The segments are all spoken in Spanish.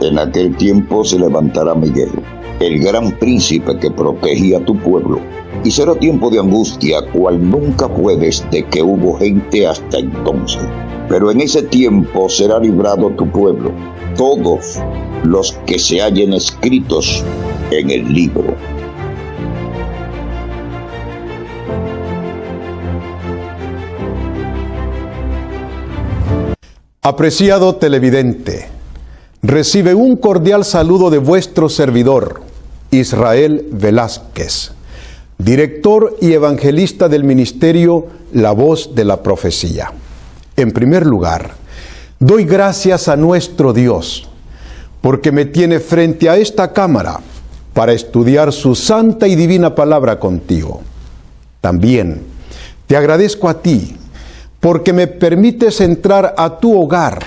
En aquel tiempo se levantará Miguel, el gran príncipe que protegía a tu pueblo, y será tiempo de angustia, cual nunca fue desde que hubo gente hasta entonces. Pero en ese tiempo será librado tu pueblo, todos los que se hallen escritos en el libro. Apreciado televidente, recibe un cordial saludo de vuestro servidor, Israel Velázquez, director y evangelista del ministerio La Voz de la Profecía. En primer lugar, doy gracias a nuestro Dios, porque me tiene frente a esta cámara para estudiar su santa y divina palabra contigo. También te agradezco a ti, porque me permites entrar a tu hogar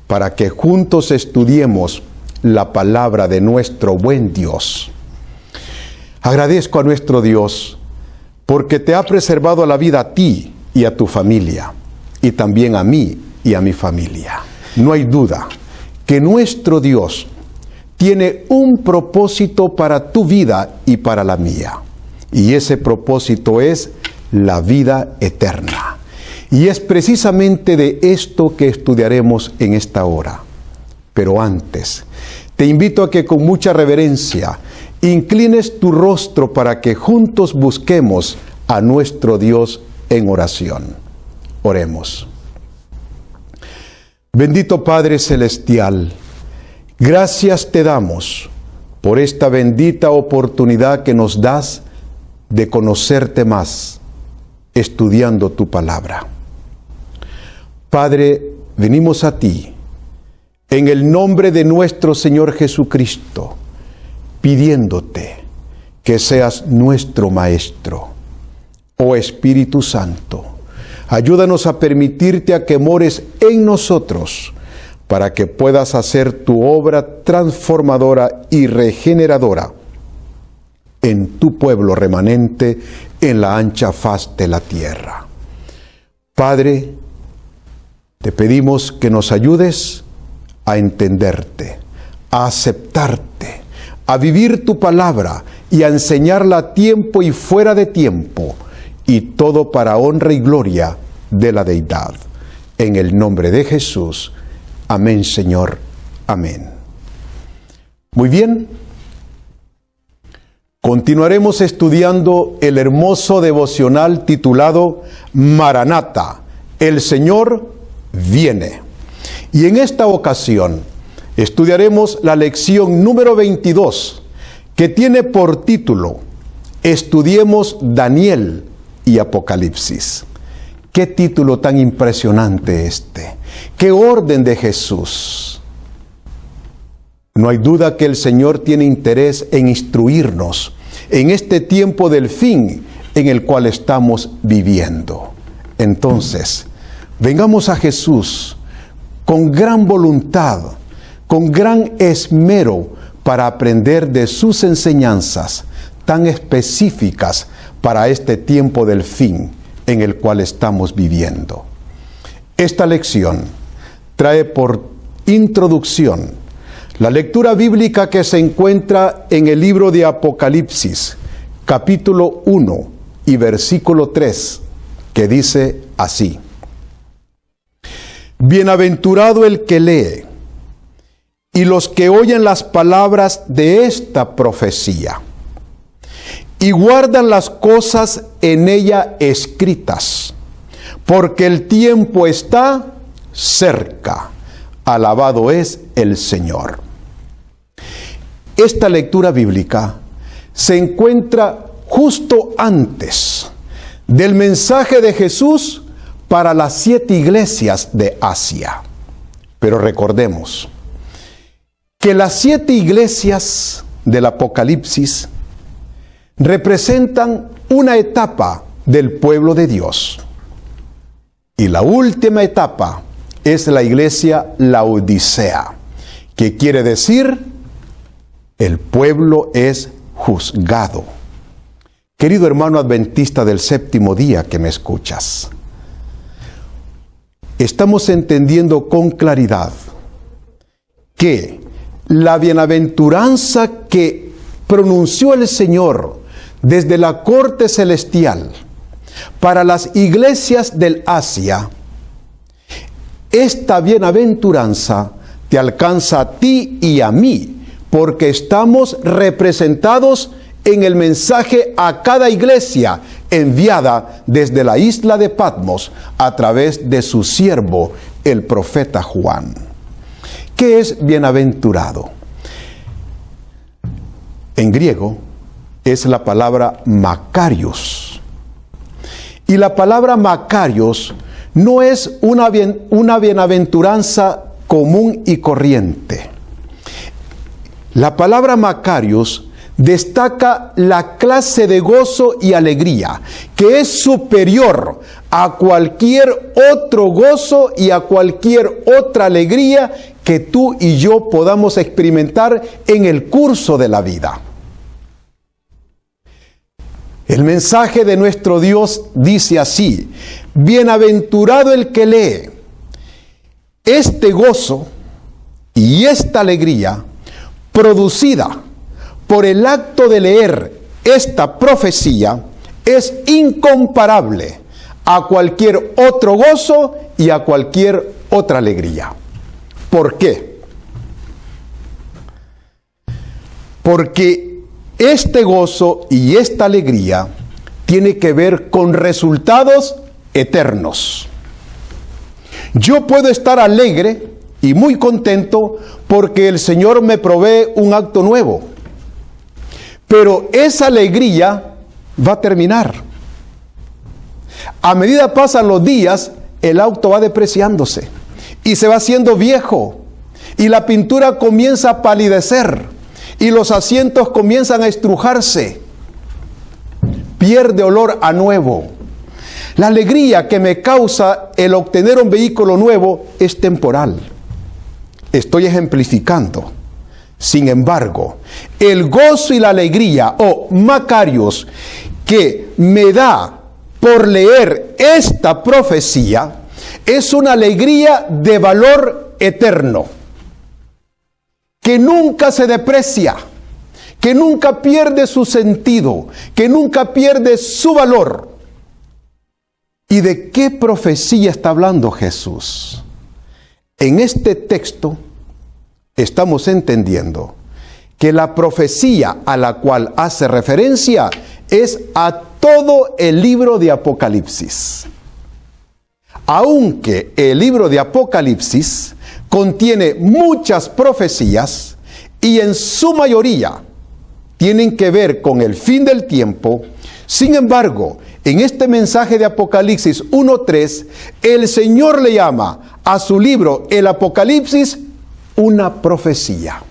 para que juntos estudiemos la palabra de nuestro buen Dios. Agradezco a nuestro Dios porque te ha preservado la vida a ti y a tu familia, y también a mí y a mi familia. No hay duda que nuestro Dios tiene un propósito para tu vida y para la mía, y ese propósito es la vida eterna. Y es precisamente de esto que estudiaremos en esta hora. Pero antes, te invito a que con mucha reverencia inclines tu rostro para que juntos busquemos a nuestro Dios en oración. Oremos. Bendito Padre Celestial, gracias te damos por esta bendita oportunidad que nos das de conocerte más, estudiando tu palabra. Padre, venimos a ti, en el nombre de nuestro Señor Jesucristo, pidiéndote que seas nuestro Maestro. Oh Espíritu Santo, ayúdanos a permitirte a que mores en nosotros, para que puedas hacer tu obra transformadora y regeneradora en tu pueblo remanente en la ancha faz de la tierra. Padre, te pedimos que nos ayudes a entenderte, a aceptarte, a vivir tu palabra y a enseñarla a tiempo y fuera de tiempo, y todo para honra y gloria de la deidad. En el nombre de Jesús. Amén, Señor. Amén. Muy bien. Continuaremos estudiando el hermoso devocional titulado Maranata, el Señor viene. Y en esta ocasión estudiaremos la lección número 22, que tiene por título Estudiemos Daniel y Apocalipsis. Qué título tan impresionante este. Qué orden de Jesús. No hay duda que el Señor tiene interés en instruirnos en este tiempo del fin en el cual estamos viviendo. Entonces, vengamos a Jesús con gran voluntad, con gran esmero para aprender de sus enseñanzas tan específicas para este tiempo del fin en el cual estamos viviendo. Esta lección trae por introducción la lectura bíblica que se encuentra en el libro de Apocalipsis, capítulo 1 y versículo 3, que dice así: Bienaventurado el que lee y los que oyen las palabras de esta profecía y guardan las cosas en ella escritas, porque el tiempo está cerca. Alabado es el Señor. Esta lectura bíblica se encuentra justo antes del mensaje de Jesús para las 7 iglesias de Asia. Pero recordemos que las 7 iglesias del Apocalipsis representan una etapa del pueblo de Dios. Y la última etapa es la iglesia Laodicea, que quiere decir el pueblo es juzgado. Querido hermano adventista del séptimo día que me escuchas, estamos entendiendo con claridad que la bienaventuranza que pronunció el Señor desde la corte celestial para las iglesias del Asia, esta bienaventuranza te alcanza a ti y a mí, porque estamos representados en el mensaje a cada iglesia enviada desde la isla de Patmos a través de su siervo, el profeta Juan. ¿Qué es bienaventurado? En griego es la palabra Makarios. Y la palabra Makarios no es una bienaventuranza común y corriente. La palabra Makarios destaca la clase de gozo y alegría que es superior a cualquier otro gozo y a cualquier otra alegría que tú y yo podamos experimentar en el curso de la vida. El mensaje de nuestro Dios dice así: bienaventurado el que lee. Este gozo y esta alegría producida por el acto de leer esta profecía es incomparable a cualquier otro gozo y a cualquier otra alegría. ¿Por qué? Porque este gozo y esta alegría tiene que ver con resultados eternos. Yo puedo estar alegre y muy contento porque el Señor me provee un acto nuevo. Pero esa alegría va a terminar. A medida pasan los días, el auto va depreciándose y se va haciendo viejo y la pintura comienza a palidecer y los asientos comienzan a estrujarse. Pierde olor a nuevo. La alegría que me causa el obtener un vehículo nuevo es temporal. Estoy ejemplificando. Sin embargo, el gozo y la alegría, o Makarios, que me da por leer esta profecía, es una alegría de valor eterno, que nunca se deprecia, que nunca pierde su sentido, que nunca pierde su valor. ¿Y de qué profecía está hablando Jesús? En este texto estamos entendiendo que la profecía a la cual hace referencia es a todo el libro de Apocalipsis. Aunque el libro de Apocalipsis contiene muchas profecías y en su mayoría tienen que ver con el fin del tiempo, sin embargo, en este mensaje de Apocalipsis 1:3, el Señor le llama a su libro, el Apocalipsis, una profecía.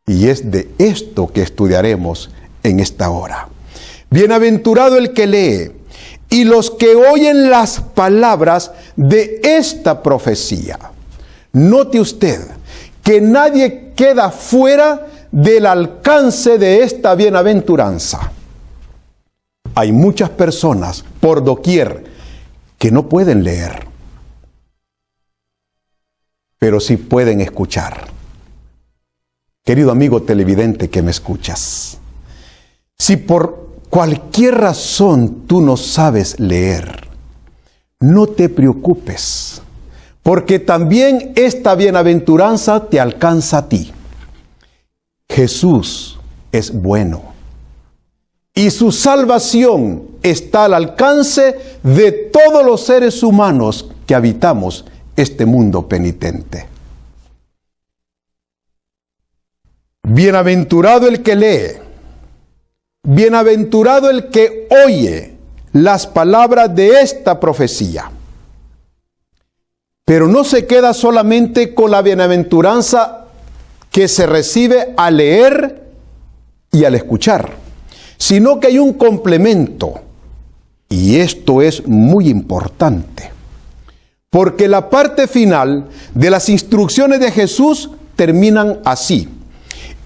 Y es de esto que estudiaremos en esta hora. Bienaventurado el que lee y los que oyen las palabras de esta profecía. Note usted que nadie queda fuera del alcance de esta bienaventuranza. Hay muchas personas por doquier que no pueden leer, pero sí pueden escuchar. Querido amigo televidente que me escuchas, si por cualquier razón tú no sabes leer, no te preocupes, porque también esta bienaventuranza te alcanza a ti. Jesús es bueno y su salvación está al alcance de todos los seres humanos que habitamos este mundo penitente. Bienaventurado el que lee, bienaventurado el que oye las palabras de esta profecía. Pero no se queda solamente con la bienaventuranza que se recibe al leer y al escuchar, sino que hay un complemento, y esto es muy importante, porque la parte final de las instrucciones de Jesús terminan así: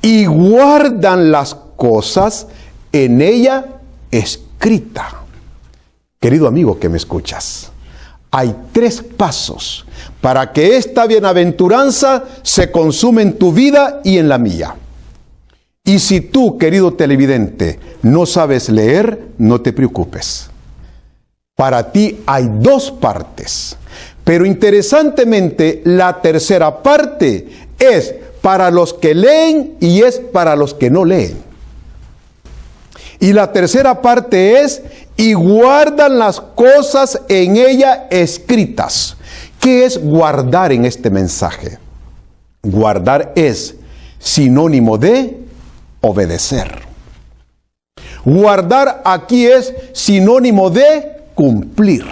y guardan las cosas en ella escrita. Querido amigo que me escuchas, hay 3 pasos para que esta bienaventuranza se consuma en tu vida y en la mía. Y si tú, querido televidente, no sabes leer, no te preocupes. Para ti hay 2 partes. Pero interesantemente, la tercera parte es para los que leen y es para los que no leen. Y la tercera parte es, y guardan las cosas en ella escritas. ¿Qué es guardar en este mensaje? Guardar es sinónimo de obedecer. Guardar aquí es sinónimo de cumplir.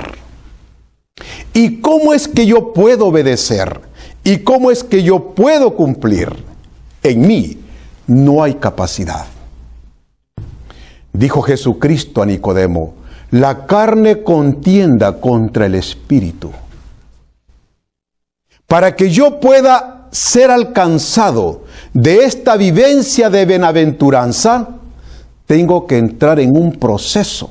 ¿Y cómo es que yo puedo obedecer? ¿Y cómo es que yo puedo cumplir? En mí no hay capacidad. Dijo Jesucristo a Nicodemo, la carne contienda contra el espíritu. Para que yo pueda ser alcanzado de esta vivencia de bienaventuranza, tengo que entrar en un proceso.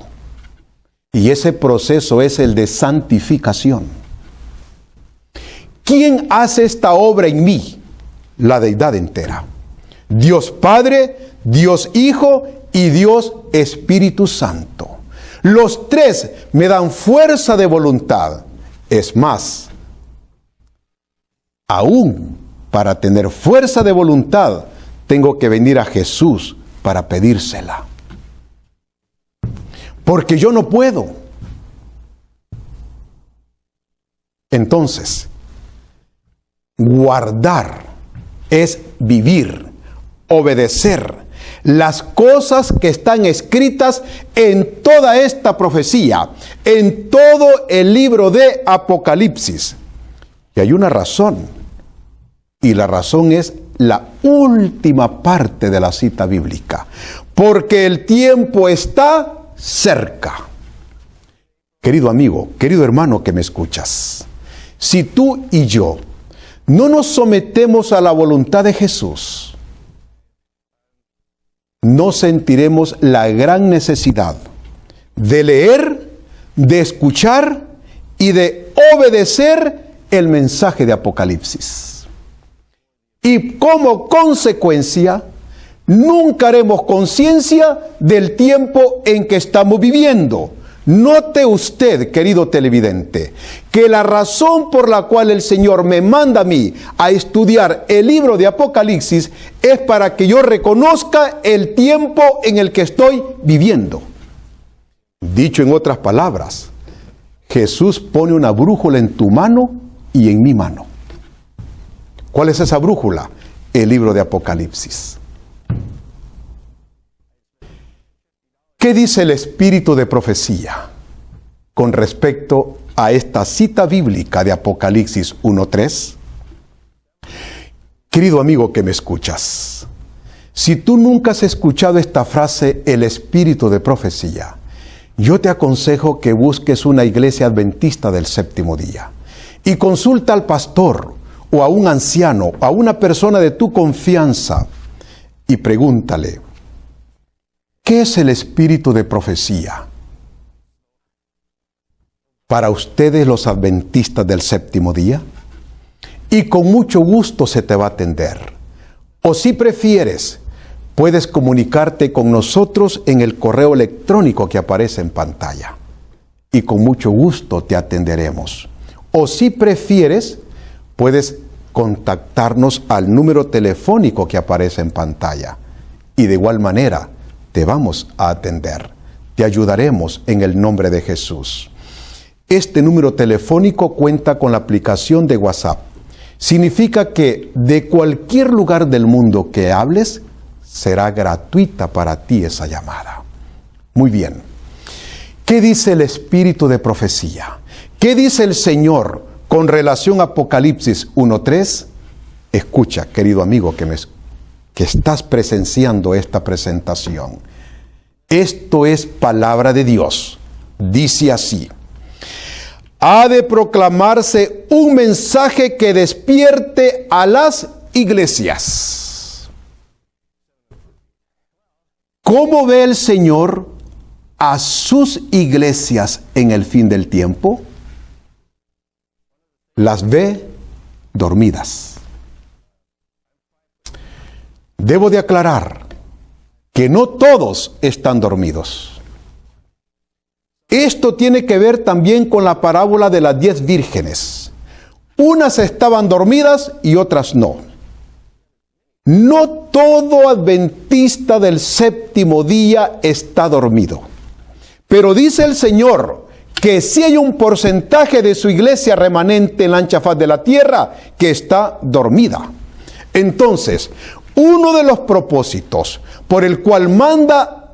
Y ese proceso es el de santificación. ¿Quién hace esta obra en mí? La deidad entera. Dios Padre, Dios Hijo y Dios Espíritu Santo. Los 3 me dan fuerza de voluntad. Es más, aún para tener fuerza de voluntad, tengo que venir a Jesús para pedírsela. Porque yo no puedo. Entonces, guardar es vivir, obedecer las cosas que están escritas en toda esta profecía, en todo el libro de Apocalipsis. Y hay una razón, y la razón es la última parte de la cita bíblica, porque el tiempo está cerca. Querido amigo, querido hermano que me escuchas, si tú y yo no nos sometemos a la voluntad de Jesús, no sentiremos la gran necesidad de leer, de escuchar y de obedecer el mensaje de Apocalipsis. Y como consecuencia, nunca haremos conciencia del tiempo en que estamos viviendo. Note usted, querido televidente, que la razón por la cual el Señor me manda a mí a estudiar el libro de Apocalipsis es para que yo reconozca el tiempo en el que estoy viviendo. Dicho en otras palabras, Jesús pone una brújula en tu mano y en mi mano. ¿Cuál es esa brújula? El libro de Apocalipsis. ¿Qué dice el espíritu de profecía con respecto a esta cita bíblica de Apocalipsis 1:3? Querido amigo que me escuchas, si tú nunca has escuchado esta frase, el espíritu de profecía, yo te aconsejo que busques una iglesia adventista del séptimo día y consulta al pastor o a un anciano, a una persona de tu confianza y pregúntale, ¿qué es el espíritu de profecía? Para ustedes los adventistas del séptimo día, y con mucho gusto se te va a atender. O si prefieres, puedes comunicarte con nosotros en el correo electrónico que aparece en pantalla, y con mucho gusto te atenderemos. O si prefieres, puedes contactarnos al número telefónico que aparece en pantalla, y de igual manera, te vamos a atender. Te ayudaremos en el nombre de Jesús. Este número telefónico cuenta con la aplicación de WhatsApp. Significa que de cualquier lugar del mundo que hables, será gratuita para ti esa llamada. Muy bien. ¿Qué dice el espíritu de profecía? ¿Qué dice el Señor con relación a Apocalipsis 1:3? Escucha, querido amigo que estás presenciando esta presentación. Esto es palabra de Dios. Dice así: ha de proclamarse un mensaje que despierte a las iglesias. ¿Cómo ve el Señor a sus iglesias en el fin del tiempo? las ve dormidas. Debo de aclarar que no todos están dormidos. Esto tiene que ver también con la parábola de las 10 vírgenes. Unas estaban dormidas y otras no. No todo adventista del séptimo día está dormido. Pero dice el Señor que sí hay un porcentaje de su iglesia remanente en la ancha faz de la tierra que está dormida. Entonces, uno de los propósitos por el cual manda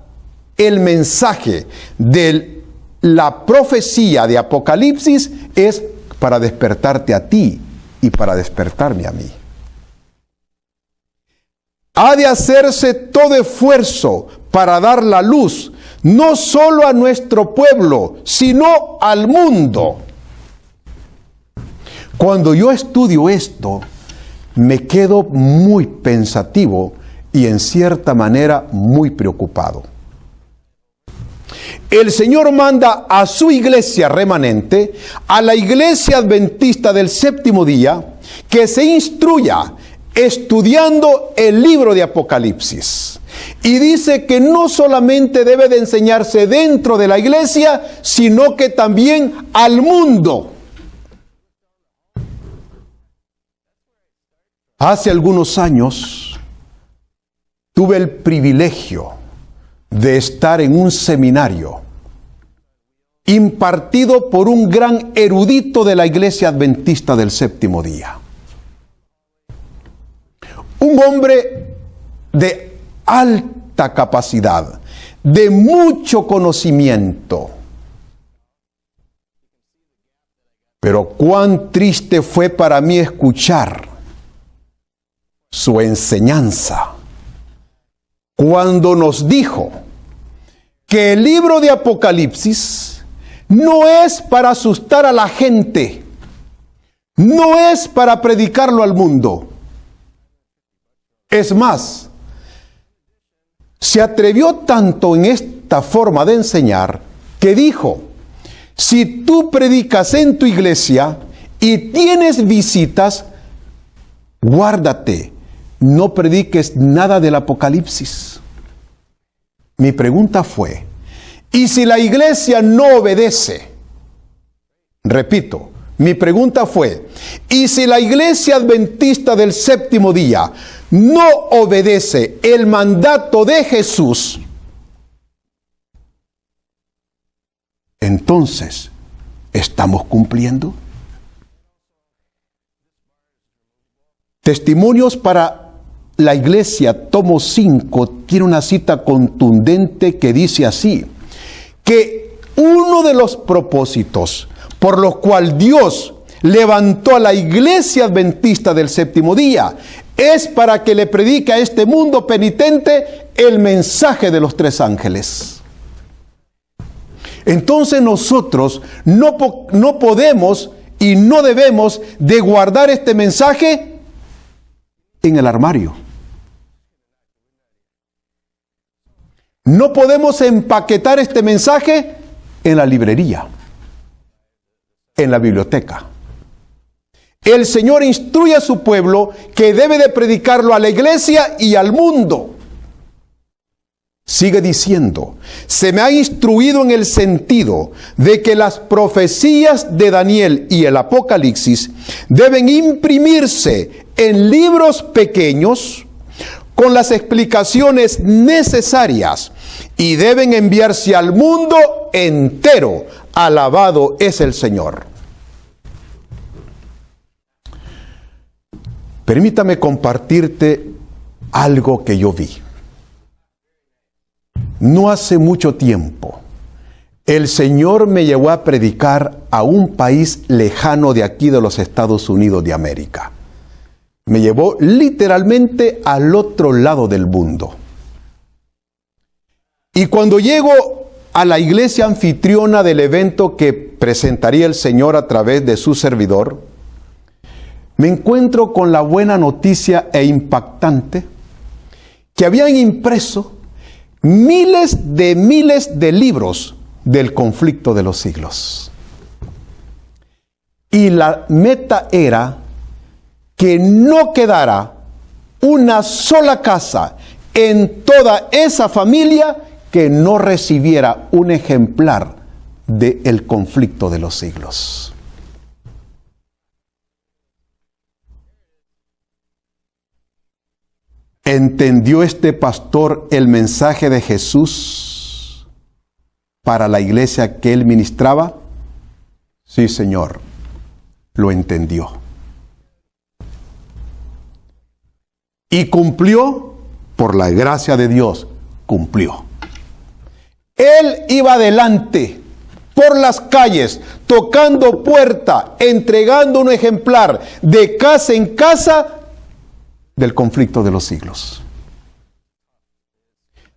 el mensaje de la profecía de Apocalipsis es para despertarte a ti y para despertarme a mí. Ha de hacerse todo esfuerzo para dar la luz, no solo a nuestro pueblo, sino al mundo. Cuando yo estudio esto, me quedo muy pensativo y en cierta manera muy preocupado. El Señor manda a su iglesia remanente, a la iglesia adventista del séptimo día, que se instruya estudiando el libro de Apocalipsis. Y dice que no solamente debe de enseñarse dentro de la iglesia, sino que también al mundo. Hace algunos años tuve el privilegio de estar en un seminario impartido por un gran erudito de la iglesia adventista del séptimo día. Un hombre de alta capacidad, de mucho conocimiento. Pero cuán triste fue para mí escuchar su enseñanza cuando nos dijo que el libro de Apocalipsis no es para asustar a la gente, no es para predicarlo al mundo. Es más, se atrevió tanto en esta forma de enseñar que dijo: si tú predicas en tu iglesia y tienes visitas, guárdate, no prediques nada del Apocalipsis. Mi pregunta fue: ¿y si la iglesia no obedece? Repito, mi pregunta fue: ¿y si la iglesia adventista del séptimo día no obedece el mandato de Jesús? Entonces, ¿estamos cumpliendo? Testimonios para la Iglesia, tomo 5, tiene una cita contundente que dice así, que uno de los propósitos por los cuales Dios levantó a la Iglesia adventista del séptimo día es para que le predique a este mundo penitente el mensaje de los 3 ángeles. Entonces nosotros no podemos y no debemos de guardar este mensaje en el armario. No podemos empaquetar este mensaje en la librería, en la biblioteca. El Señor instruye a su pueblo que debe de predicarlo a la iglesia y al mundo. Sigue diciendo: se me ha instruido en el sentido de que las profecías de Daniel y el Apocalipsis deben imprimirse en libros pequeños con las explicaciones necesarias y deben enviarse al mundo entero. Alabado es el Señor. Permítame compartirte algo que yo vi. No hace mucho tiempo, el Señor me llevó a predicar a un país lejano de aquí de los Estados Unidos de América. Me llevó literalmente al otro lado del mundo. Y cuando llego a la iglesia anfitriona del evento que presentaría el Señor a través de su servidor, me encuentro con la buena noticia e impactante que habían impreso miles de libros del conflicto de los siglos. Y la meta era que no quedara una sola casa en toda esa familia que no recibiera un ejemplar del conflicto de los siglos. ¿Entendió este pastor el mensaje de Jesús para la iglesia que él ministraba? Sí, Señor, lo entendió. Y cumplió, por la gracia de Dios, cumplió. Él iba adelante por las calles, tocando puerta, entregando un ejemplar de casa en casa del conflicto de los siglos.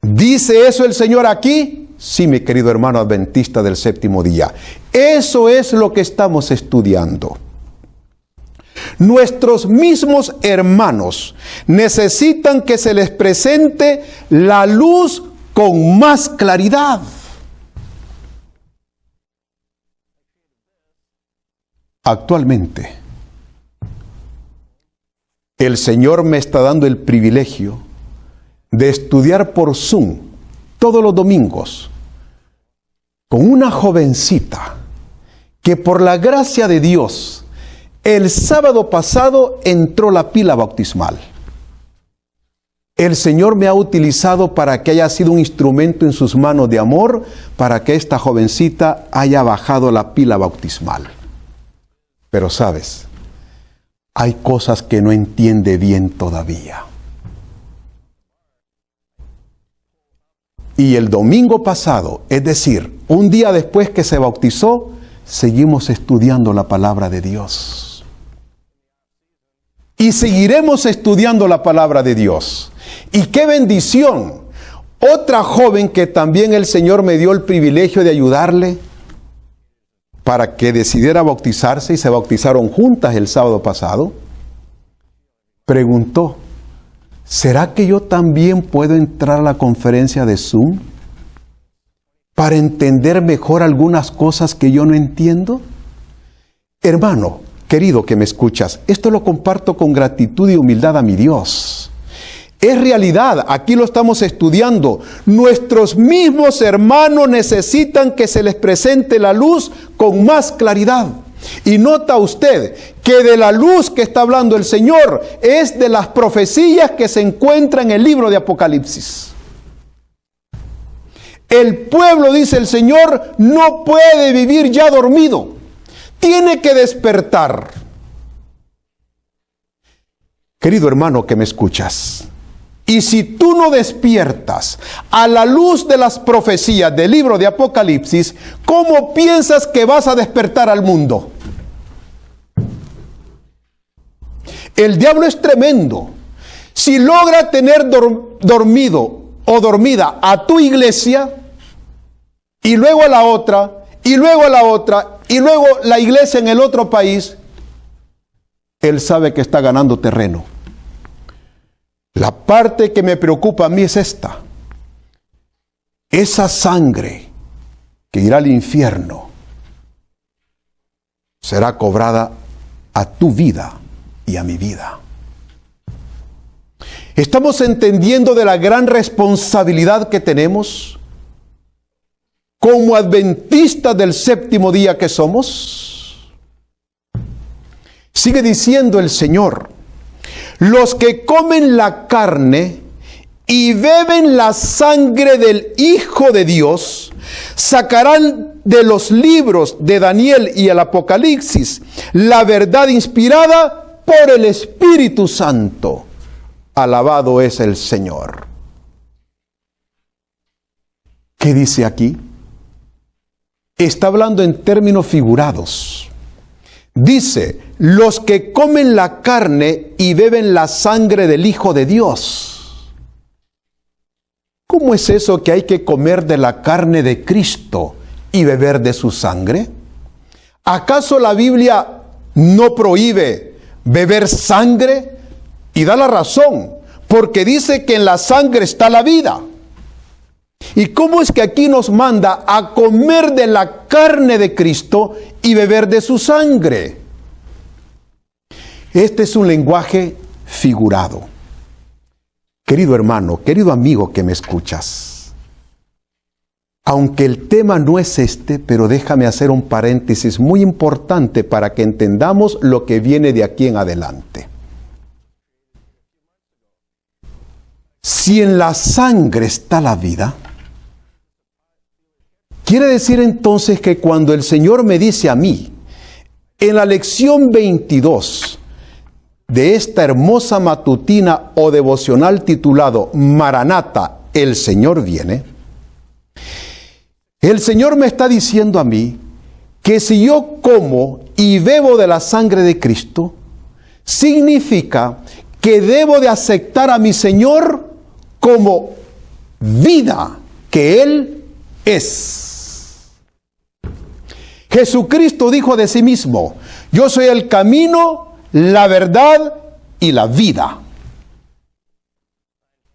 ¿Dice eso el Señor aquí? Sí, mi querido hermano adventista del séptimo día. Eso es lo que estamos estudiando. Nuestros mismos hermanos necesitan que se les presente la luz con más claridad. Actualmente, el Señor me está dando el privilegio de estudiar por Zoom todos los domingos con una jovencita que por la gracia de Dios el sábado pasado entró la pila bautismal. El Señor me ha utilizado para que haya sido un instrumento en sus manos de amor para que esta jovencita haya bajado la pila bautismal. Pero sabes, hay cosas que no entiende bien todavía. Y el domingo pasado, es decir, un día después que se bautizó, seguimos estudiando la palabra de Dios. Y seguiremos estudiando la palabra de Dios. ¡Y qué bendición! Otra joven que también el Señor me dio el privilegio de ayudarle para que decidiera bautizarse, y se bautizaron juntas el sábado pasado, preguntó: ¿será que yo también puedo entrar a la conferencia de Zoom para entender mejor algunas cosas que yo no entiendo? Hermano, querido que me escuchas, esto lo comparto con gratitud y humildad a mi Dios. Es realidad, aquí lo estamos estudiando. Nuestros mismos hermanos necesitan que se les presente la luz con más claridad. Y nota usted que de la luz que está hablando el Señor es de las profecías que se encuentran en el libro de Apocalipsis. El pueblo, dice el Señor, no puede vivir ya dormido. Tiene que despertar. Querido hermano que me escuchas, y si tú no despiertas a la luz de las profecías del libro de Apocalipsis, ¿cómo piensas que vas a despertar al mundo? El diablo es tremendo. Si logra tener dormido o dormida a tu iglesia, y luego a la otra, y luego a la otra, y luego la iglesia en el otro país, él sabe que está ganando terreno. La parte que me preocupa a mí es esta: esa sangre que irá al infierno será cobrada a tu vida y a mi vida. ¿Estamos entendiendo de la gran responsabilidad que tenemos como adventistas del séptimo día que somos? Sigue diciendo el Señor: los que comen la carne y beben la sangre del Hijo de Dios sacarán de los libros de Daniel y el Apocalipsis la verdad inspirada por el Espíritu Santo. Alabado es el Señor. ¿Qué dice aquí? Está hablando en términos figurados. Dice: los que comen la carne y beben la sangre del Hijo de Dios. ¿Cómo es eso que hay que comer de la carne de Cristo y beber de su sangre? ¿Acaso la Biblia no prohíbe beber sangre? Y da la razón, porque dice que en la sangre está la vida. ¿Y cómo es que aquí nos manda a comer de la carne de Cristo y beber de su sangre? Este es un lenguaje figurado. Querido hermano, querido amigo que me escuchas, aunque el tema no es este, pero déjame hacer un paréntesis muy importante para que entendamos lo que viene de aquí en adelante. Si en la sangre está la vida, quiere decir entonces que cuando el Señor me dice a mí, en la lección 22 de esta hermosa matutina o devocional titulado Maranata, el Señor viene, el Señor me está diciendo a mí que si yo como y bebo de la sangre de Cristo, significa que debo de aceptar a mi Señor como vida que Él es. Jesucristo dijo de sí mismo, yo soy el camino, la verdad y la vida.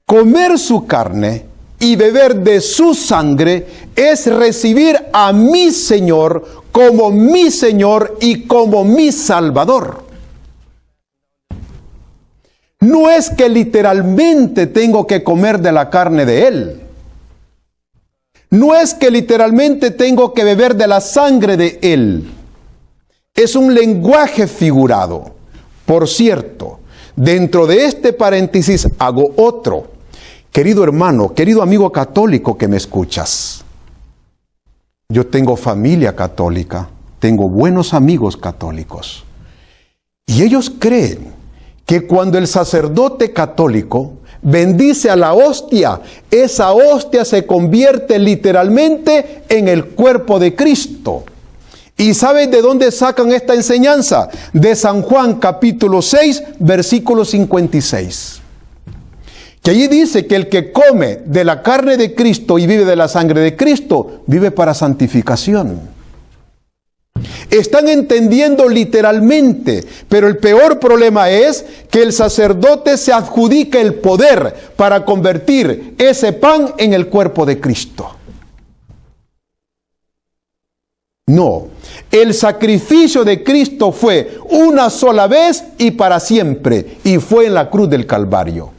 Comer su carne y beber de su sangre es recibir a mi Señor como mi Señor y como mi Salvador. No es que literalmente tengo que comer de la carne de Él. No es que literalmente tengo que beber de la sangre de Él. Es un lenguaje figurado. Por cierto, dentro de este paréntesis hago otro. Querido hermano, querido amigo católico que me escuchas, yo tengo familia católica, tengo buenos amigos católicos, y ellos creen que cuando el sacerdote católico bendice a la hostia, esa hostia se convierte literalmente en el cuerpo de Cristo. ¿Y sabes de dónde sacan esta enseñanza? De San Juan capítulo 6, versículo 56. Que allí dice que el que come de la carne de Cristo y vive de la sangre de Cristo, vive para santificación. Están entendiendo literalmente, pero el peor problema es que el sacerdote se adjudica el poder para convertir ese pan en el cuerpo de Cristo. No, el sacrificio de Cristo fue una sola vez y para siempre, y fue en la cruz del Calvario.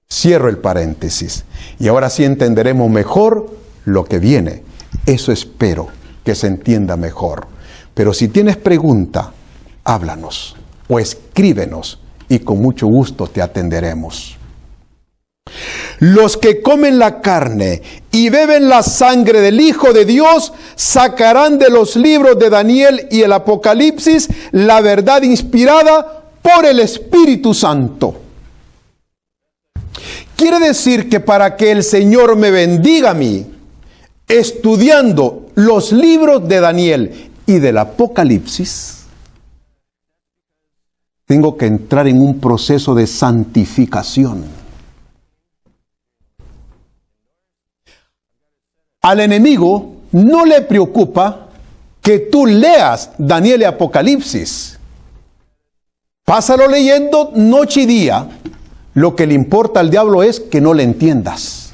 Cierro el paréntesis, y ahora sí entenderemos mejor lo que viene. Eso espero que se entienda mejor. Pero si tienes pregunta, háblanos o escríbenos y con mucho gusto te atenderemos. Los que comen la carne y beben la sangre del Hijo de Dios sacarán de los libros de Daniel y el Apocalipsis la verdad inspirada por el Espíritu Santo. Quiere decir que para que el Señor me bendiga a mí, estudiando los libros de Daniel y del Apocalipsis, tengo que entrar en un proceso de santificación. Al enemigo no le preocupa que tú leas Daniel y Apocalipsis. Pásalo leyendo noche y día. Lo que le importa al diablo es que no le entiendas.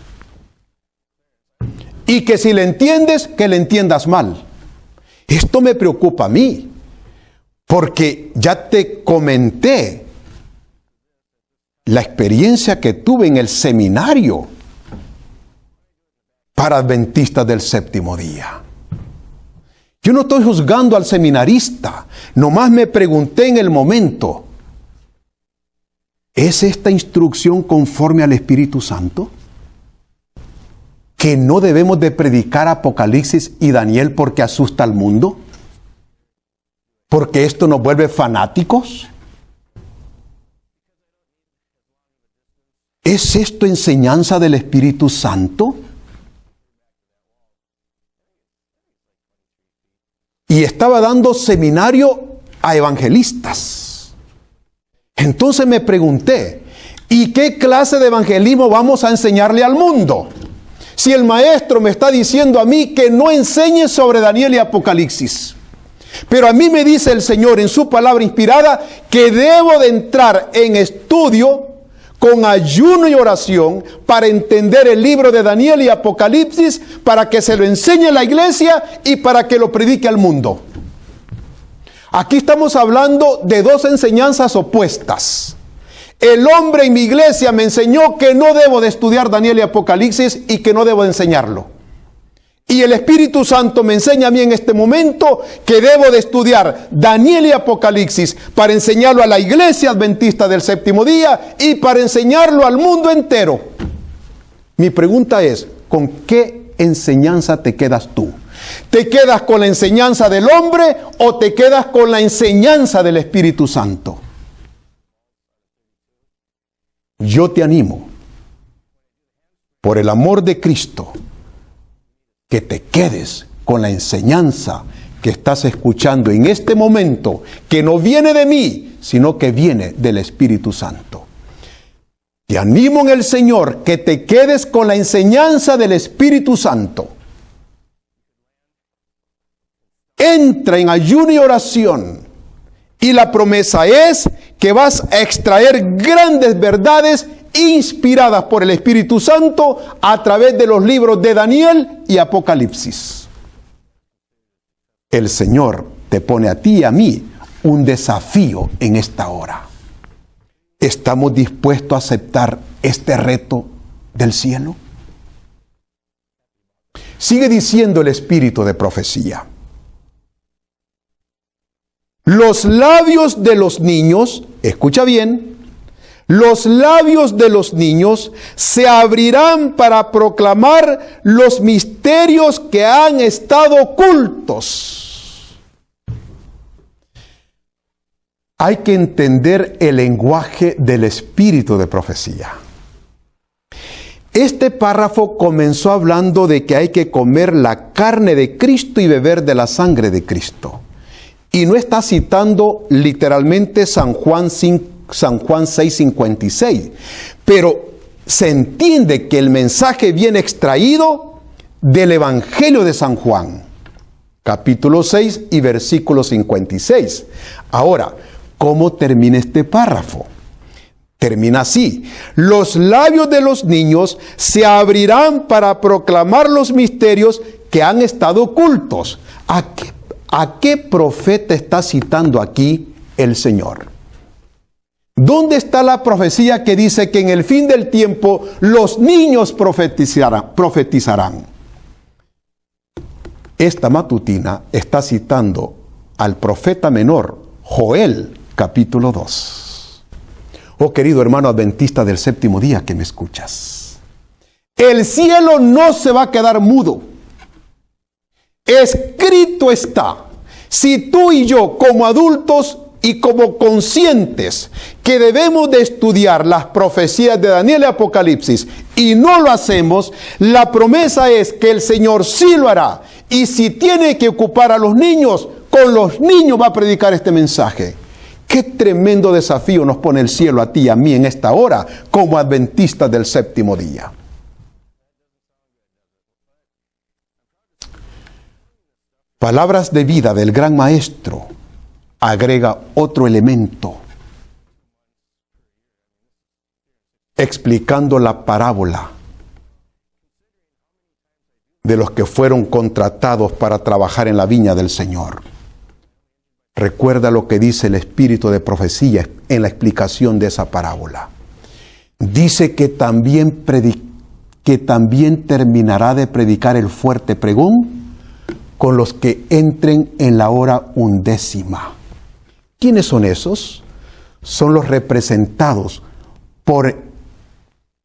Y que si le entiendes, que le entiendas mal. Esto me preocupa a mí, porque ya te comenté la experiencia que tuve en el seminario para adventistas del séptimo día. Yo no estoy juzgando al seminarista, nomás me pregunté en el momento, ¿es esta instrucción conforme al Espíritu Santo? ¿Que no debemos de predicar Apocalipsis y Daniel porque asusta al mundo? ¿Porque esto nos vuelve fanáticos? ¿Es esto enseñanza del Espíritu Santo? Y estaba dando seminario a evangelistas. Entonces me pregunté, ¿y qué clase de evangelismo vamos a enseñarle al mundo? Si el maestro me está diciendo a mí que no enseñe sobre Daniel y Apocalipsis. Pero a mí me dice el Señor en su palabra inspirada que debo de entrar en estudio con ayuno y oración para entender el libro de Daniel y Apocalipsis, para que se lo enseñe a la iglesia y para que lo predique al mundo. Aquí estamos hablando de dos enseñanzas opuestas. El hombre en mi iglesia me enseñó que no debo de estudiar Daniel y Apocalipsis y que no debo de enseñarlo. Y el Espíritu Santo me enseña a mí en este momento que debo de estudiar Daniel y Apocalipsis para enseñarlo a la iglesia adventista del séptimo día y para enseñarlo al mundo entero. Mi pregunta es, ¿con qué enseñanza te quedas tú? ¿Te quedas con la enseñanza del hombre o te quedas con la enseñanza del Espíritu Santo? Yo te animo, por el amor de Cristo, que te quedes con la enseñanza que estás escuchando en este momento, que no viene de mí, sino que viene del Espíritu Santo. Te animo en el Señor que te quedes con la enseñanza del Espíritu Santo. Entra en ayuno y oración. Y la promesa es que vas a extraer grandes verdades inspiradas por el Espíritu Santo a través de los libros de Daniel y Apocalipsis. El Señor te pone a ti y a mí un desafío en esta hora. ¿Estamos dispuestos a aceptar este reto del cielo? Sigue diciendo el espíritu de profecía. Los labios de los niños, escucha bien, los labios de los niños se abrirán para proclamar los misterios que han estado ocultos. Hay que entender el lenguaje del espíritu de profecía. Este párrafo comenzó hablando de que hay que comer la carne de Cristo y beber de la sangre de Cristo. Y no está citando literalmente San Juan 6:56, pero se entiende que el mensaje viene extraído del Evangelio de San Juan, capítulo 6 y versículo 56. Ahora, ¿cómo termina este párrafo? Termina así: los labios de los niños se abrirán para proclamar los misterios que han estado ocultos. ¿A qué profeta está citando aquí el Señor? ¿Dónde está la profecía que dice que en el fin del tiempo los niños profetizarán? Esta matutina está citando al profeta menor, Joel, capítulo 2. Oh querido hermano adventista del séptimo día que me escuchas, el cielo no se va a quedar mudo. Escrito está, si tú y yo como adultos y como conscientes que debemos de estudiar las profecías de Daniel y Apocalipsis y no lo hacemos, la promesa es que el Señor sí lo hará. Y si tiene que ocupar a los niños, con los niños va a predicar este mensaje. Qué tremendo desafío nos pone el cielo a ti y a mí en esta hora como adventistas del séptimo día. Palabras de vida del gran maestro agrega otro elemento, explicando la parábola de los que fueron contratados para trabajar en la viña del Señor. Recuerda lo que dice el espíritu de profecía en la explicación de esa parábola. Dice que también terminará de predicar el fuerte pregón con los que entren en la hora 11. ¿Quiénes son esos? Son los representados por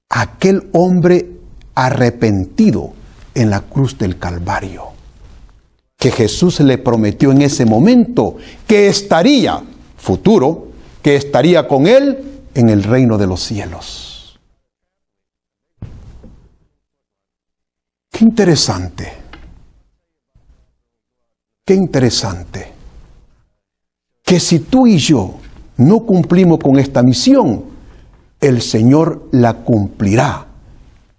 aquel hombre arrepentido en la cruz del Calvario, que Jesús le prometió en ese momento que estaría, futuro, que estaría con él en el reino de los cielos. Qué interesante. Qué interesante que si tú y yo no cumplimos con esta misión, el Señor la cumplirá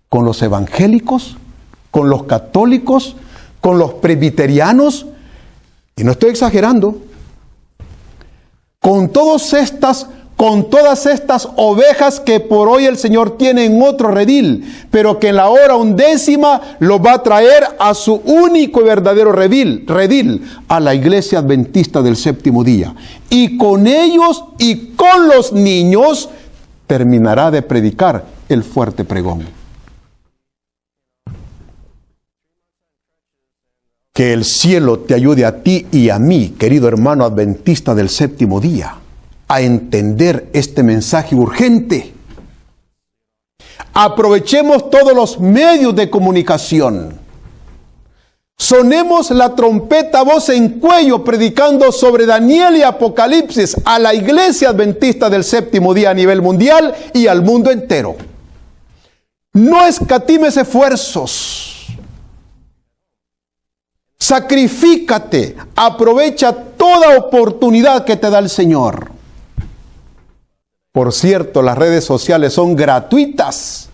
con los evangélicos, con los católicos, con los presbiterianos, y no estoy exagerando, con todas estas con todas estas ovejas que por hoy el Señor tiene en otro redil, pero que en la hora 11ª los va a traer a su único y verdadero redil, a la iglesia adventista del séptimo día. Y con ellos y con los niños terminará de predicar el fuerte pregón. Que el cielo te ayude a ti y a mí, querido hermano adventista del séptimo día, a entender este mensaje urgente. Aprovechemos todos los medios de comunicación. Sonemos la trompeta voz en cuello predicando sobre Daniel y Apocalipsis a la iglesia adventista del séptimo día a nivel mundial y al mundo entero. No escatimes esfuerzos. Sacrifícate, aprovecha toda oportunidad que te da el Señor. Por cierto, las redes sociales son gratuitas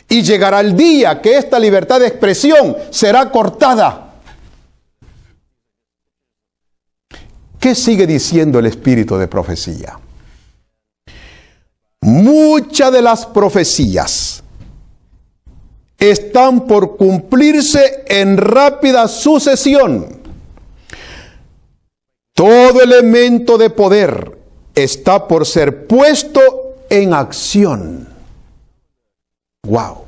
y llegará el día que esta libertad de expresión será cortada. ¿Qué sigue diciendo el espíritu de profecía? Muchas de las profecías están por cumplirse en rápida sucesión. Todo elemento de poder está por ser puesto en acción. ¡Wow!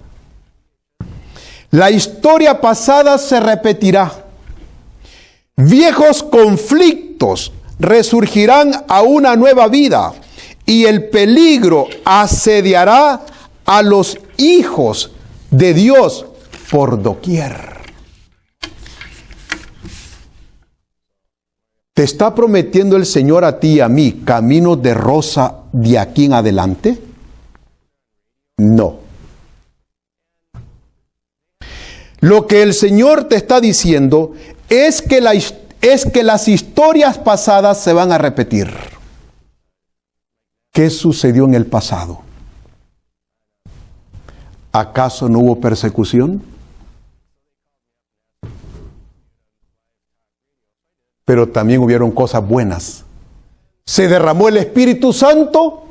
La historia pasada se repetirá. Viejos conflictos resurgirán a una nueva vida y el peligro asediará a los hijos de Dios por doquier. ¿Te está prometiendo el Señor a ti y a mí caminos de rosa de aquí en adelante? No. Lo que el Señor te está diciendo es que las historias pasadas se van a repetir. ¿Qué sucedió en el pasado? ¿Acaso no hubo persecución? Pero también hubieron cosas buenas. Se derramó el Espíritu Santo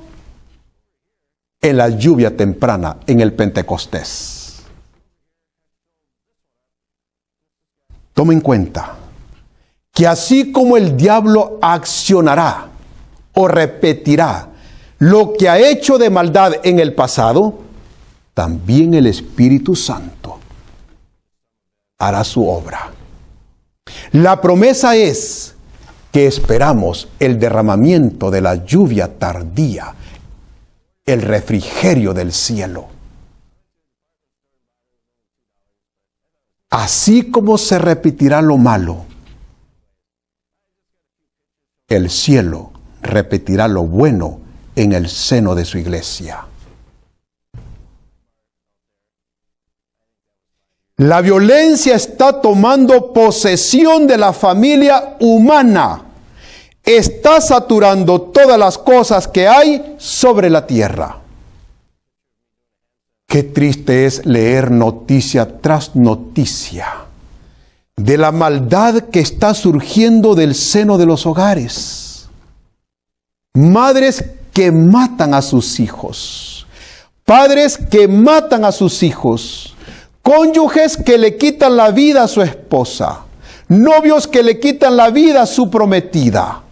en la lluvia temprana, en el Pentecostés. Toma en cuenta que así como el diablo accionará o repetirá lo que ha hecho de maldad en el pasado, también el Espíritu Santo hará su obra. La promesa es que esperamos el derramamiento de la lluvia tardía, el refrigerio del cielo. Así como se repetirá lo malo, el cielo repetirá lo bueno en el seno de su iglesia. La violencia está tomando posesión de la familia humana. Está saturando todas las cosas que hay sobre la tierra. Qué triste es leer noticia tras noticia de la maldad que está surgiendo del seno de los hogares. Madres que matan a sus hijos. Padres que matan a sus hijos. Cónyuges que le quitan la vida a su esposa. Novios que le quitan la vida a su prometida.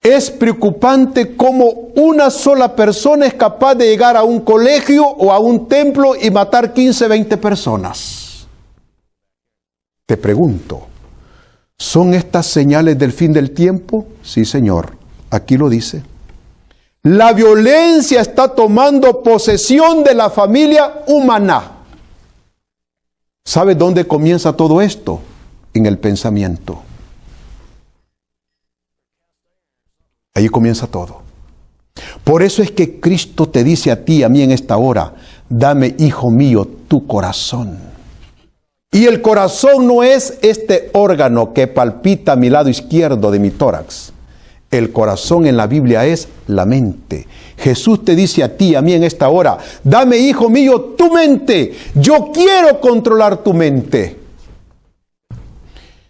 Es preocupante cómo una sola persona es capaz de llegar a un colegio o a un templo y matar 15, 20 personas. Te pregunto, ¿son estas señales del fin del tiempo? Sí, Señor, aquí lo dice. La violencia está tomando posesión de la familia humana. ¿Sabes dónde comienza todo esto? En el pensamiento. Ahí comienza todo. Por eso es que Cristo te dice a ti y a mí en esta hora, dame, hijo mío, tu corazón. Y el corazón no es este órgano que palpita a mi lado izquierdo de mi tórax. El corazón en la Biblia es la mente. Jesús te dice a ti y a mí en esta hora, dame, hijo mío, tu mente. Yo quiero controlar tu mente.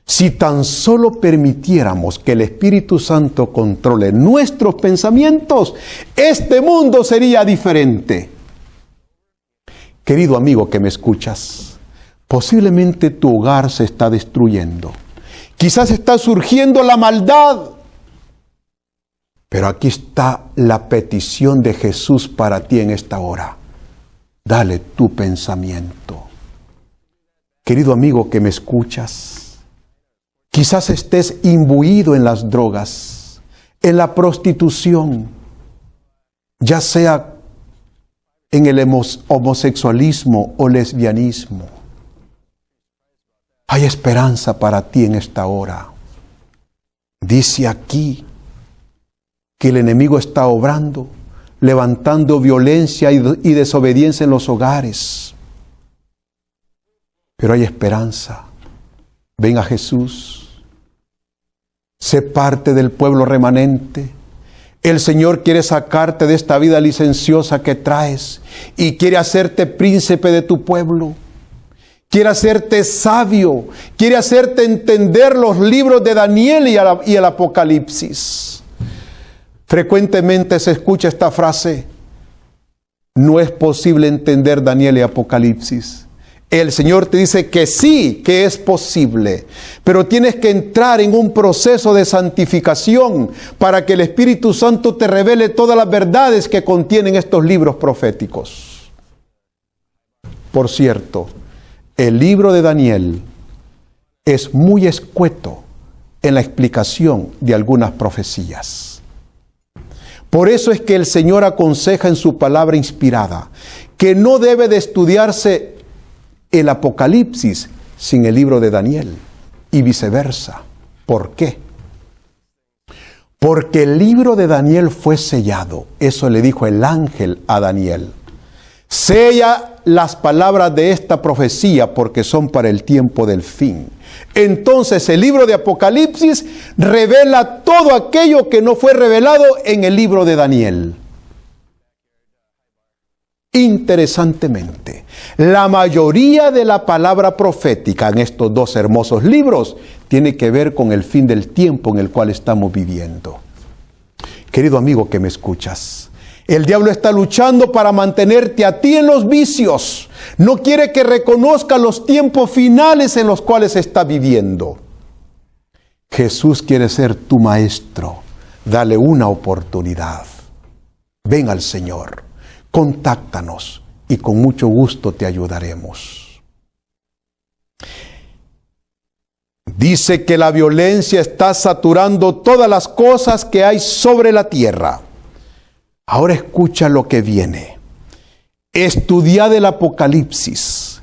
Si tan solo permitiéramos que el Espíritu Santo controle nuestros pensamientos, este mundo sería diferente. Querido amigo que me escuchas, posiblemente tu hogar se está destruyendo. Quizás está surgiendo la maldad. Pero aquí está la petición de Jesús para ti en esta hora. Dale tu pensamiento. Querido amigo que me escuchas, quizás estés imbuido en las drogas, en la prostitución, ya sea en el homosexualismo o lesbianismo. Hay esperanza para ti en esta hora. Dice aquí que el enemigo está obrando, levantando violencia y desobediencia en los hogares. Pero hay esperanza. Ven a Jesús. Sé parte del pueblo remanente. El Señor quiere sacarte de esta vida licenciosa que traes y quiere hacerte príncipe de tu pueblo. Quiere hacerte sabio. Quiere hacerte entender los libros de Daniel y el Apocalipsis. Frecuentemente se escucha esta frase: no es posible entender Daniel y Apocalipsis. El Señor te dice que sí, que es posible, pero tienes que entrar en un proceso de santificación para que el Espíritu Santo te revele todas las verdades que contienen estos libros proféticos. Por cierto, el libro de Daniel es muy escueto en la explicación de algunas profecías. Por eso es que el Señor aconseja en su palabra inspirada que no debe de estudiarse el Apocalipsis sin el libro de Daniel y viceversa. ¿Por qué? Porque el libro de Daniel fue sellado. Eso le dijo el ángel a Daniel. Sella las palabras de esta profecía porque son para el tiempo del fin. Entonces el libro de Apocalipsis revela todo aquello que no fue revelado en el libro de Daniel. Interesantemente, la mayoría de la palabra profética en estos dos hermosos libros tiene que ver con el fin del tiempo en el cual estamos viviendo. Querido amigo que me escuchas, el diablo está luchando para mantenerte a ti en los vicios. No quiere que reconozcas los tiempos finales en los cuales está viviendo. Jesús quiere ser tu maestro. Dale una oportunidad. Ven al Señor, contáctanos y con mucho gusto te ayudaremos. Dice que la violencia está saturando todas las cosas que hay sobre la tierra. Ahora escucha lo que viene. Estudiad el Apocalipsis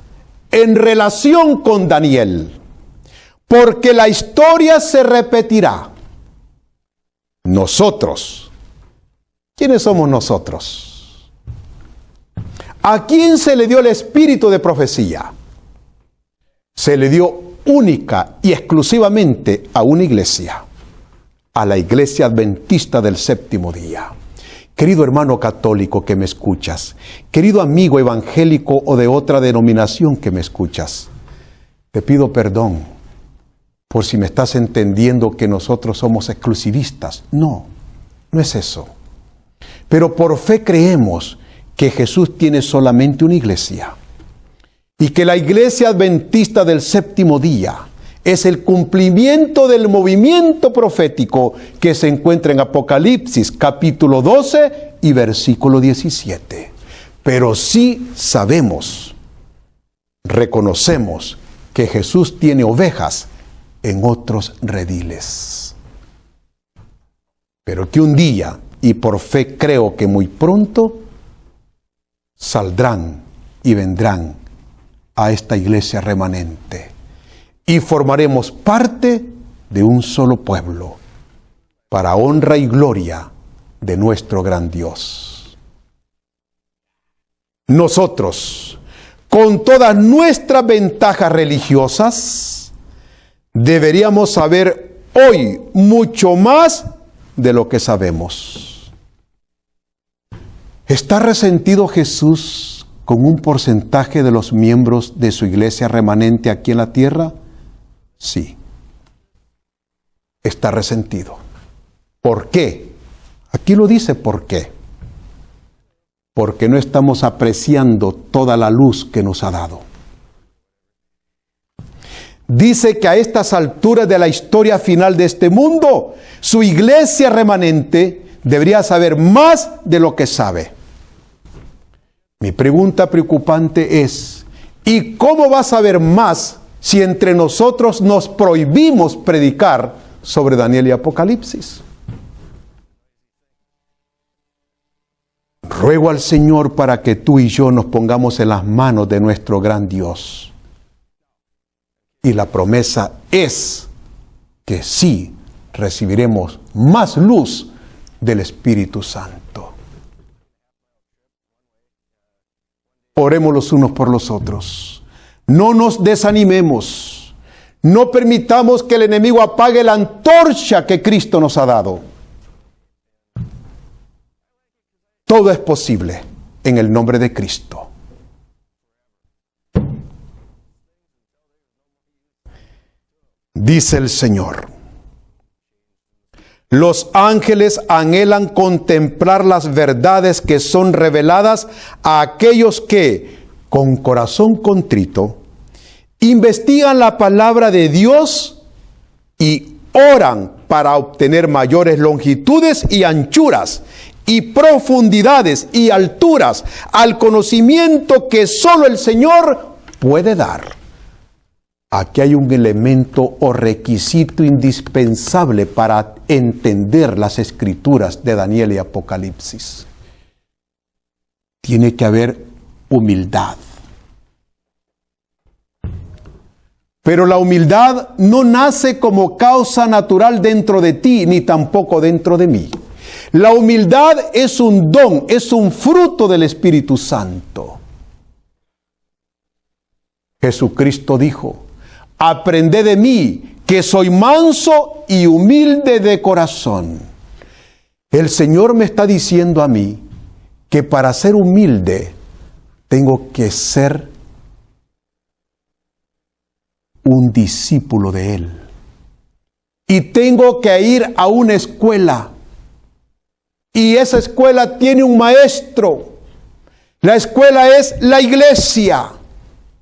en relación con Daniel, porque la historia se repetirá. Nosotros, ¿quiénes somos nosotros? ¿A quién se le dio el espíritu de profecía? Se le dio única y exclusivamente a una iglesia, a la Iglesia Adventista del Séptimo Día. Querido hermano católico que me escuchas, querido amigo evangélico o de otra denominación que me escuchas, te pido perdón por si me estás entendiendo que nosotros somos exclusivistas. No, no es eso. Pero por fe creemos que Jesús tiene solamente una iglesia y que la Iglesia Adventista del Séptimo Día es el cumplimiento del movimiento profético que se encuentra en Apocalipsis capítulo 12 y versículo 17. Pero sí sabemos, reconocemos que Jesús tiene ovejas en otros rediles. Pero que un día, y por fe creo que muy pronto, saldrán y vendrán a esta iglesia remanente. Y formaremos parte de un solo pueblo, para honra y gloria de nuestro gran Dios. Nosotros, con todas nuestras ventajas religiosas, deberíamos saber hoy mucho más de lo que sabemos. ¿Está resentido Jesús con un porcentaje de los miembros de su iglesia remanente aquí en la tierra? Sí. está resentido. ¿Por qué? Aquí lo dice por qué. Porque no estamos apreciando toda la luz que nos ha dado. Dice que a estas alturas de la historia final de este mundo, su iglesia remanente debería saber más de lo que sabe. Mi pregunta preocupante es, ¿y cómo va a saber más si entre nosotros nos prohibimos predicar sobre Daniel y Apocalipsis? Ruego al Señor para que tú y yo nos pongamos en las manos de nuestro gran Dios. Y la promesa es que sí recibiremos más luz del Espíritu Santo. Oremos los unos por los otros. No nos desanimemos. No permitamos que el enemigo apague la antorcha que Cristo nos ha dado. Todo es posible en el nombre de Cristo. Dice el Señor: los ángeles anhelan contemplar las verdades que son reveladas a aquellos que, con corazón contrito, investigan la palabra de Dios y oran para obtener mayores longitudes y anchuras y profundidades y alturas al conocimiento que solo el Señor puede dar. Aquí hay un elemento o requisito indispensable para entender las escrituras de Daniel y Apocalipsis. Tiene que haber humildad. Pero la humildad no nace como causa natural dentro de ti, ni tampoco dentro de mí. La humildad es un don, es un fruto del Espíritu Santo. Jesucristo dijo: aprended de mí, que soy manso y humilde de corazón. El Señor me está diciendo a mí que para ser humilde tengo que ser un discípulo de Él. Y tengo que ir a una escuela. Y esa escuela tiene un maestro. La escuela es la iglesia.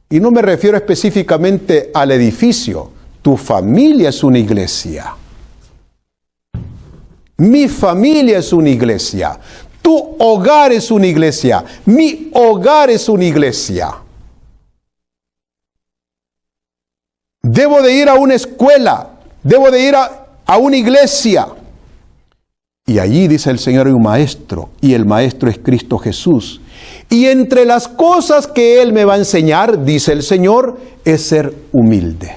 Y no me refiero específicamente al edificio. Tu familia es una iglesia. Mi familia es una iglesia. Tu hogar es una iglesia. Mi hogar es una iglesia. Debo de ir a una escuela. Debo de ir a una iglesia. Y allí, dice el Señor, hay un maestro. Y el maestro es Cristo Jesús. Y entre las cosas que Él me va a enseñar, dice el Señor, es ser humilde.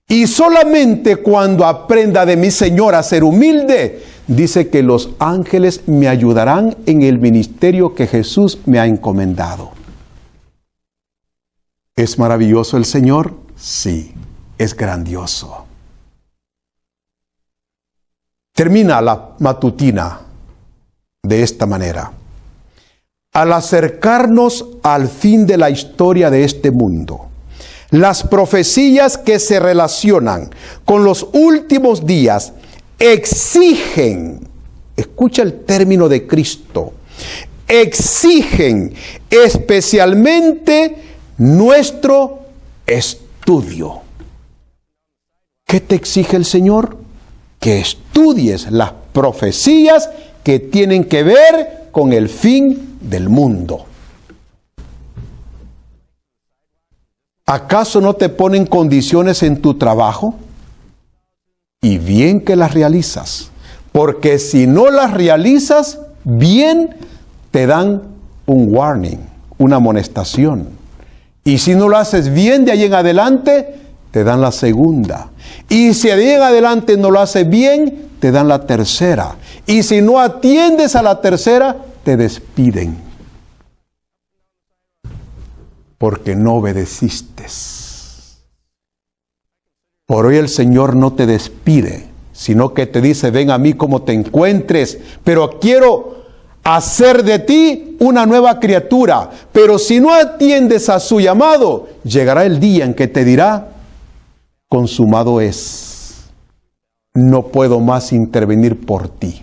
Y solamente cuando aprenda de mi Señor a ser humilde, dice que los ángeles me ayudarán en el ministerio que Jesús me ha encomendado. ¿Es maravilloso el Señor? Sí, es grandioso. Termina la matutina de esta manera. Al acercarnos al fin de la historia de este mundo, las profecías que se relacionan con los últimos días exigen, escucha el término de Cristo, exigen especialmente nuestro estudio. ¿Qué te exige el Señor? Que estudies las profecías que tienen que ver con el fin del mundo. ¿Acaso no te ponen condiciones en tu trabajo? Y bien que las realizas, porque si no las realizas bien, te dan un warning, una amonestación. Y si no lo haces bien de ahí en adelante, te dan la segunda. Y si de ahí en adelante no lo haces bien, te dan la tercera. Y si no atiendes a la tercera, te despiden. Porque no obedeciste. Por hoy el Señor no te despide, sino que te dice: ven a mí como te encuentres, pero quiero hacer de ti una nueva criatura. Pero si no atiendes a su llamado, llegará el día en que te dirá: consumado es. No puedo más intervenir por ti.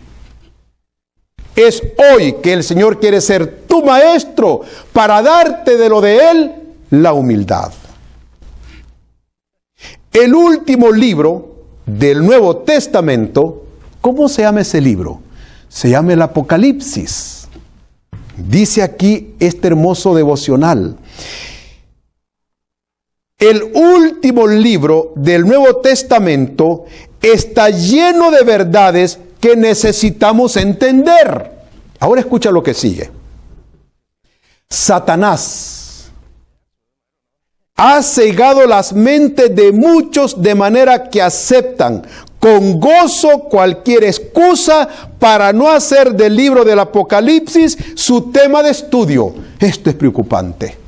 Es hoy que el Señor quiere ser tu maestro para darte de lo de Él la humildad. El último libro del Nuevo Testamento, ¿cómo se llama ese libro? Se llama el Apocalipsis. Dice aquí este hermoso devocional. El último libro del Nuevo Testamento está lleno de verdades que necesitamos entender. Ahora escucha lo que sigue. Satanás ha cegado las mentes de muchos de manera que aceptan con gozo cualquier excusa para no hacer del libro del Apocalipsis su tema de estudio. Esto es preocupante.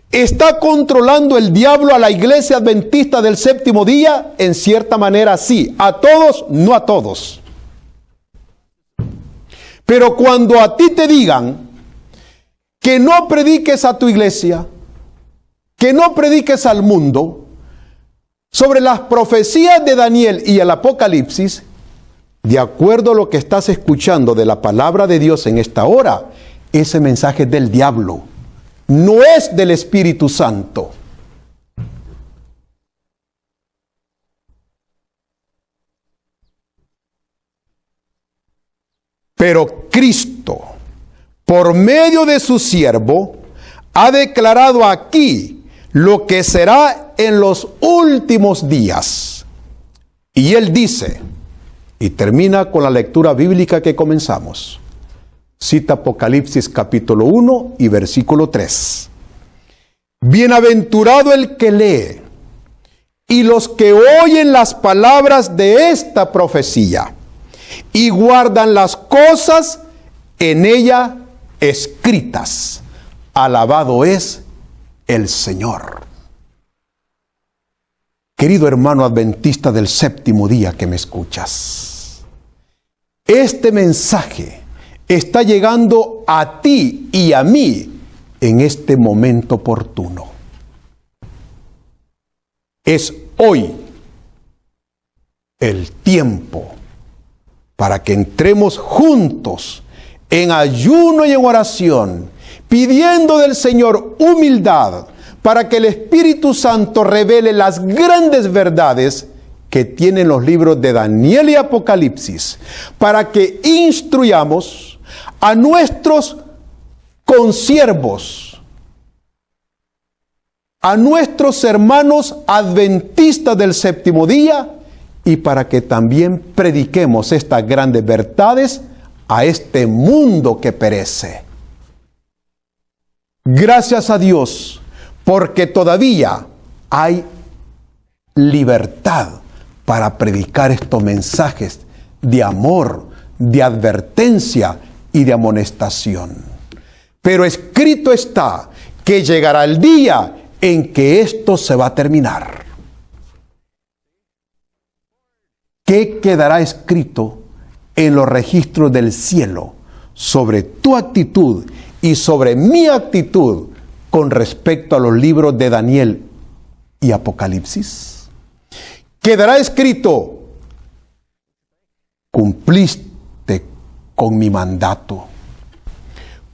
¿Está controlando el diablo a la iglesia adventista del séptimo día? En cierta manera sí. A todos, no a todos. Pero cuando a ti te digan que no prediques a tu iglesia, que no prediques al mundo, sobre las profecías de Daniel y el Apocalipsis, de acuerdo a lo que estás escuchando de la palabra de Dios en esta hora, ese mensaje es del diablo. No es del Espíritu Santo. Pero Cristo, por medio de su siervo, ha declarado aquí lo que será en los últimos días. Y él dice, y termina con la lectura bíblica que comenzamos. Cita Apocalipsis capítulo 1 y versículo 3. Bienaventurado el que lee y los que oyen las palabras de esta profecía y guardan las cosas en ella escritas. Alabado es el Señor. Querido hermano adventista del séptimo día que me escuchas, este mensaje está llegando a ti y a mí en este momento oportuno. Es hoy el tiempo para que entremos juntos en ayuno y en oración, pidiendo del Señor humildad para que el Espíritu Santo revele las grandes verdades que tienen los libros de Daniel y Apocalipsis, para que instruyamos a nuestros consiervos, a nuestros hermanos adventistas del séptimo día, y para que también prediquemos estas grandes verdades a este mundo que perece. Gracias a Dios, porque todavía hay libertad para predicar estos mensajes de amor, de advertencia y de amonestación. Pero escrito está que llegará el día en que esto se va a terminar. ¿Qué quedará escrito en los registros del cielo sobre tu actitud y sobre mi actitud con respecto a los libros de Daniel y Apocalipsis? Quedará escrito: cumpliste con mi mandato,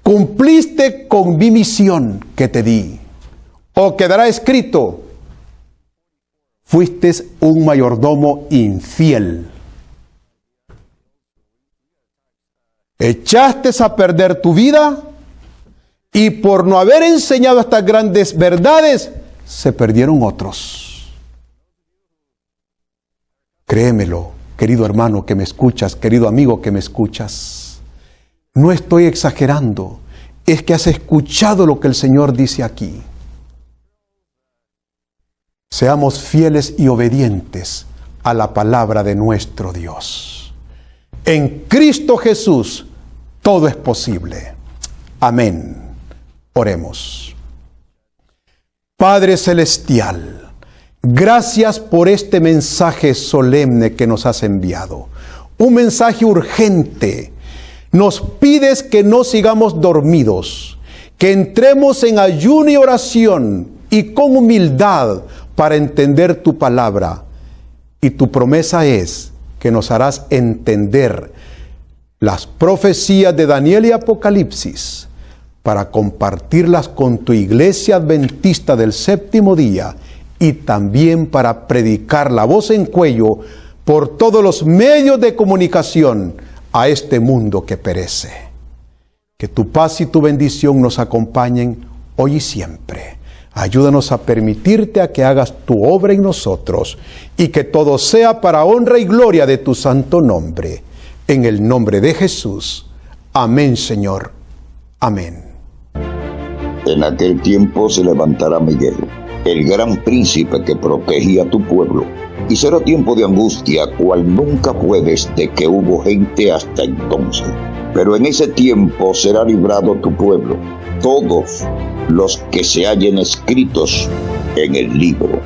cumpliste con mi misión que te di. O quedará escrito: fuiste un mayordomo infiel, echaste a perder tu vida y por no haber enseñado estas grandes verdades se perdieron otros. Créemelo, querido hermano que me escuchas, querido amigo que me escuchas, no estoy exagerando, es que has escuchado lo que el Señor dice aquí. Seamos fieles y obedientes a la palabra de nuestro Dios. En Cristo Jesús todo es posible. Amén. Oremos. Padre Celestial, gracias por este mensaje solemne que nos has enviado. Un mensaje urgente. Nos pides que no sigamos dormidos, que entremos en ayuno y oración y con humildad para entender tu palabra. Y tu promesa es que nos harás entender las profecías de Daniel y Apocalipsis para compartirlas con tu iglesia adventista del séptimo día y también para predicar la voz en cuello por todos los medios de comunicación a este mundo que perece. Que tu paz y tu bendición nos acompañen hoy y siempre. Ayúdanos a permitirte a que hagas tu obra en nosotros y que todo sea para honra y gloria de tu santo nombre. En el nombre de Jesús. Amén, Señor. Amén. En aquel tiempo se levantará Miguel, el gran príncipe que protegía a tu pueblo, y será tiempo de angustia cual nunca fue desde que hubo gente hasta entonces. Pero en ese tiempo será librado tu pueblo, todos los que se hallen escritos en el libro.